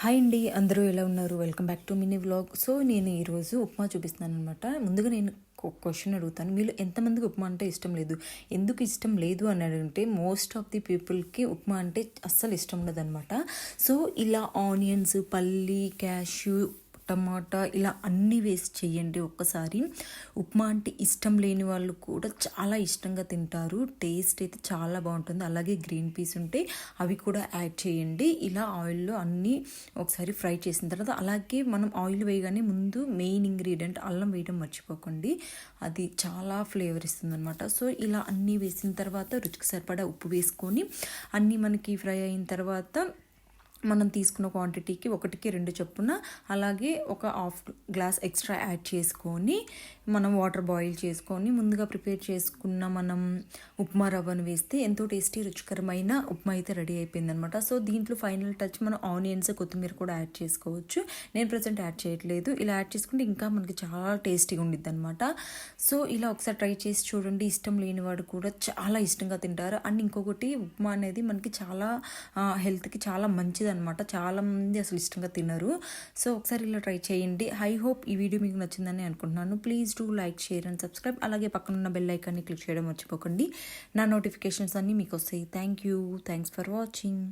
Hi అండి, అందరూ ఎలా ఉన్నారు? Welcome back to mini vlog. So నేను ఈరోజు ఉప్మా చూపిస్తున్నాను అనమాట. ముందుగా నేను ఒక క్వశ్చన్ అడుగుతాను. మీలో ఎంతమందికి ఉప్మా అంటే ఇష్టం లేదు? ఎందుకు ఇష్టం లేదు అని అడిగితే మోస్ట్ ఆఫ్ ది పీపుల్కి ఉప్మా అంటే అస్సలు ఇష్టం ఉండదన్నమాట. సో ఇలా ఆనియన్స్, పల్లి, క్యాష్యూ, టమాటా ఇలా అన్నీ వేసి చెయ్యండి ఒక్కసారి. ఉప్మా అంటే ఇష్టం లేని వాళ్ళు కూడా చాలా ఇష్టంగా తింటారు. టేస్ట్ అయితే చాలా బాగుంటుంది. అలాగే గ్రీన్ పీస్ ఉంటే అవి కూడా యాడ్ చేయండి. ఇలా ఆయిల్లో అన్నీ ఒకసారి ఫ్రై చేసిన తర్వాత, అలాగే మనం ఆయిల్ వేయగానే ముందు మెయిన్ ఇంగ్రీడియంట్ అల్లం వేయడం మర్చిపోకండి. అది చాలా ఫ్లేవర్ ఇస్తుంది అనమాట. సో ఇలా అన్నీ వేసిన తర్వాత రుచికి సరిపడా ఉప్పు వేసుకొని అన్నీ మనకి ఫ్రై అయిన తర్వాత మనం తీసుకున్న క్వాంటిటీకి 1-2 చొప్పున అలాగే ఒక హాఫ్ గ్లాస్ ఎక్స్ట్రా యాడ్ చేసుకొని మనం వాటర్ బాయిల్ చేసుకొని ముందుగా ప్రిపేర్ చేసుకున్న మనం ఉప్మా రవ్వను వేస్తే ఎంతో టేస్టీ రుచికరమైన ఉప్మా అయితే రెడీ అయిపోయిందనమాట. సో దీంట్లో ఫైనల్ టచ్ మనం ఆనియన్స్, కొత్తిమీర కూడా యాడ్ చేసుకోవచ్చు. నేను ప్రజెంట్ యాడ్ చేయట్లేదు. ఇలా యాడ్ చేసుకుంటే ఇంకా మనకి చాలా టేస్టీగా ఉండిద్ది అనమాట. సో ఇలా ఒకసారి ట్రై చేసి చూడండి. ఇష్టం లేనివాడు కూడా చాలా ఇష్టంగా తింటారు. అండ్ ఇంకొకటి, ఉప్మా అనేది మనకి చాలా హెల్త్కి చాలా మంచిది అనమాట. చాలామంది అసలు ఇష్టంగా తినరు. సో ఒకసారి ఇలా ట్రై చేయండి. ఐ హోప్ ఈ వీడియో మీకు నచ్చిందని అనుకుంటున్నాను. Please do like, share and subscribe. అలాగే పక్కన ఉన్న బెల్ ఐకాన్ని క్లిక్ చేయడం మర్చిపోకండి. నా నోటిఫికేషన్స్ అన్నీ మీకు వస్తాయి. Thanks for watching.